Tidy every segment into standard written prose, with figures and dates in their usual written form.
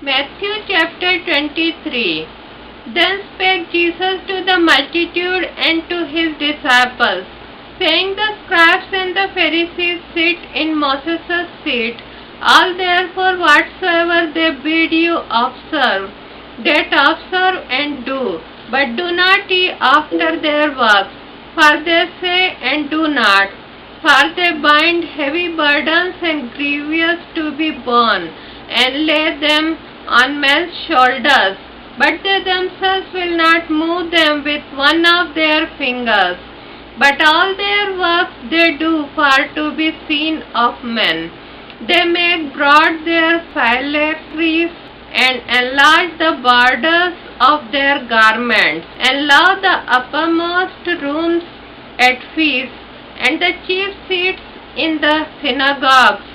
Matthew chapter 23. Then spake Jesus to the multitude and to his disciples, saying, The scribes and the Pharisees sit in Moses' seat. All therefore whatsoever they bid you observe, that observe and do, but do not ye after their works. For they say and do not. For they bind heavy burdens and grievous to be borne, and lay them on men's shoulders, but they themselves will not move them with one of their fingers. But all their works they do for to be seen of men. They make broad their phylacteries, and enlarge the borders of their garments, and love the uppermost rooms at feasts, and the chief seats in the synagogues,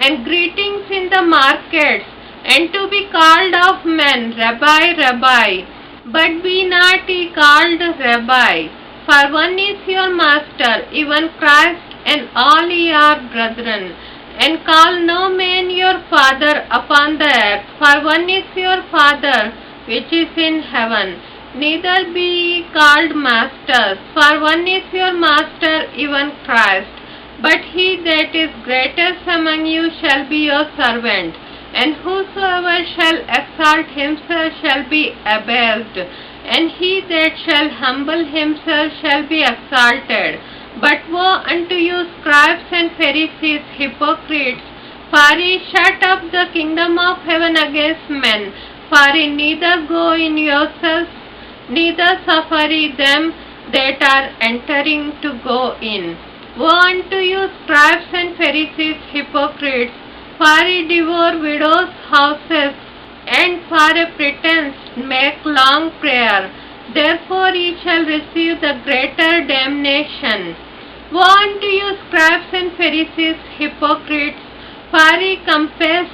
and greetings in the markets, and to be called of men, Rabbi, Rabbi. But be not ye called Rabbi, for one is your master, even Christ, and all ye are brethren. And call no man your father upon the earth, for one is your Father which is in heaven. Neither be ye called masters, for one is your master, even Christ. But he that is greatest among you shall be your servant. And whosoever shall exalt himself shall be abased, and he that shall humble himself shall be exalted. But woe unto you, scribes and Pharisees, hypocrites! For ye shut up the kingdom of heaven against men. For ye neither go in yourselves, neither suffer ye them that are entering to go in. Woe unto you, scribes and Pharisees, hypocrites! For ye devour widows' houses, and for a pretense make long prayer. Therefore ye shall receive the greater damnation. Woe unto you, scribes and Pharisees, hypocrites! For ye compass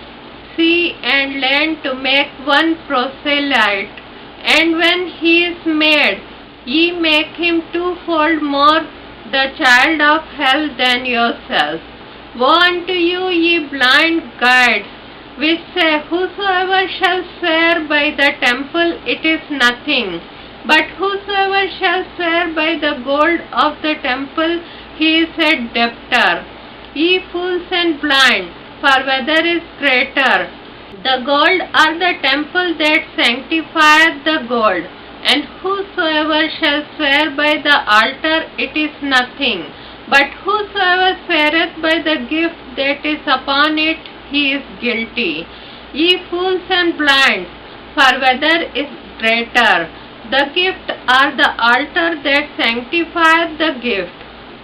sea and land to make one proselyte, and when he is made, ye make him twofold more the child of hell than yourselves. Woe unto you, ye blind guides, which say, Whosoever shall swear by the temple, it is nothing. But whosoever shall swear by the gold of the temple, he is a debtor. Ye fools and blind, for whether is greater, the gold or the temple that sanctifieth the gold? And whosoever shall swear by the altar, it is nothing. But whosoever sweareth by the gift that is upon it, he is guilty. Ye fools and blind, for whether is greater, the gift or the altar that sanctifieth the gift?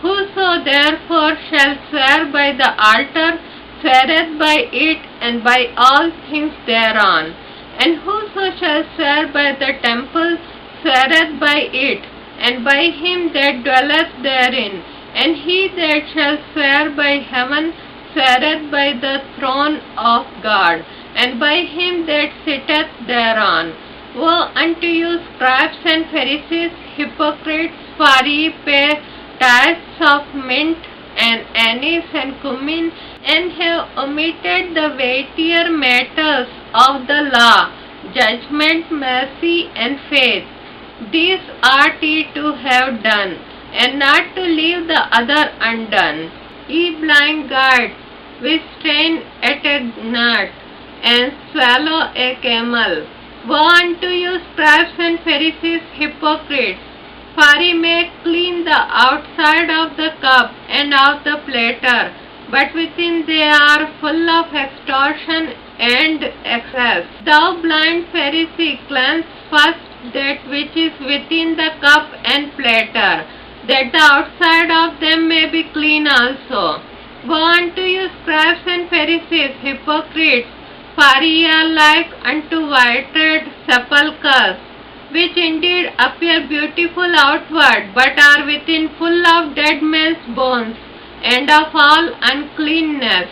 Whoso therefore shall swear by the altar, sweareth by it and by all things thereon. And whoso shall swear by the temple, sweareth by it, and by him that dwelleth therein. And he that shall swear by heaven, sweareth by the throne of God, and by him that sitteth thereon. Woe unto you, scribes and Pharisees, hypocrites! For ye pay tithes of mint and anise and cumin, and have omitted the weightier matters of the law, judgment, mercy, and faith. These ought ye to have done, and not to leave the other undone. Ye blind guides, which strain at a gnat, and swallow a camel. Woe unto you, scribes and Pharisees, hypocrites! For ye make clean the outside of the cup and of the platter, but within they are full of extortion and excess. Thou blind Pharisee, cleanse first that which is within the cup and platter, that the outside of them may be clean also. Woe unto you, scribes and Pharisees, hypocrites! For ye are like unto whited sepulchres, which indeed appear beautiful outward, but are within full of dead men's bones, and of all uncleanness.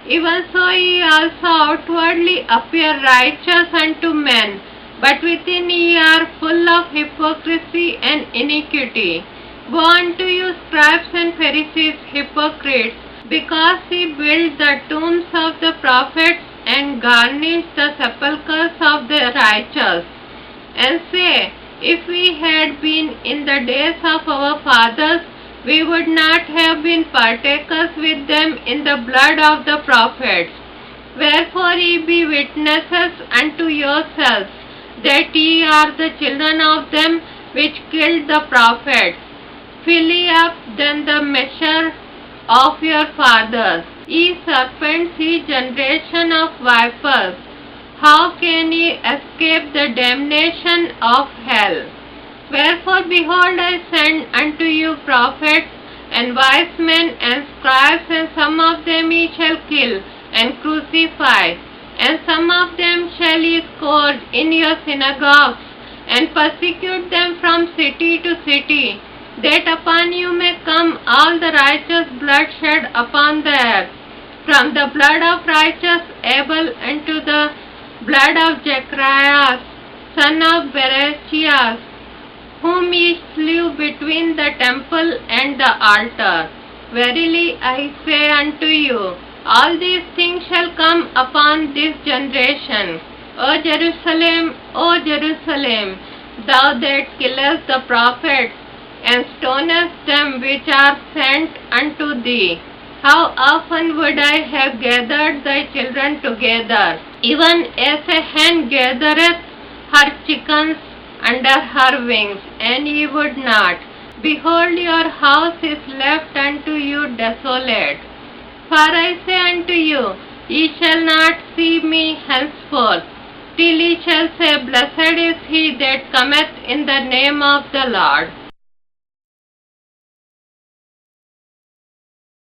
Even so ye also outwardly appear righteous unto men, but within ye are full of hypocrisy and iniquity. Woe unto you, scribes and Pharisees, hypocrites! Because ye build the tombs of the prophets and garnish the sepulchres of the righteous, and say, if we had been in the days of our fathers, we would not have been partakers with them in the blood of the prophets. Wherefore ye be witnesses unto yourselves, that ye are the children of them which killed the prophets. Fill ye up then the measure of your fathers. Ye serpents, ye generation of vipers, how can ye escape the damnation of hell? Wherefore, behold, I send unto you prophets and wise men and scribes, and some of them ye shall kill and crucify, and some of them shall ye scourge in your synagogues, and persecute them from city to city, that upon you may come all the righteous blood shed upon the earth, from the blood of righteous Abel unto the blood of Zacharias, son of Berechias, whom ye slew between the temple and the altar. Verily I say unto you, all these things shall come upon this generation. O Jerusalem, O Jerusalem, thou that killest the prophets, and stonest them which are sent unto thee, how often would I have gathered thy children together, even as a hen gathereth her chickens under her wings, and ye would not. Behold, your house is left unto you desolate. For I say unto you, ye shall not see me henceforth, till ye shall say, Blessed is he that cometh in the name of the Lord.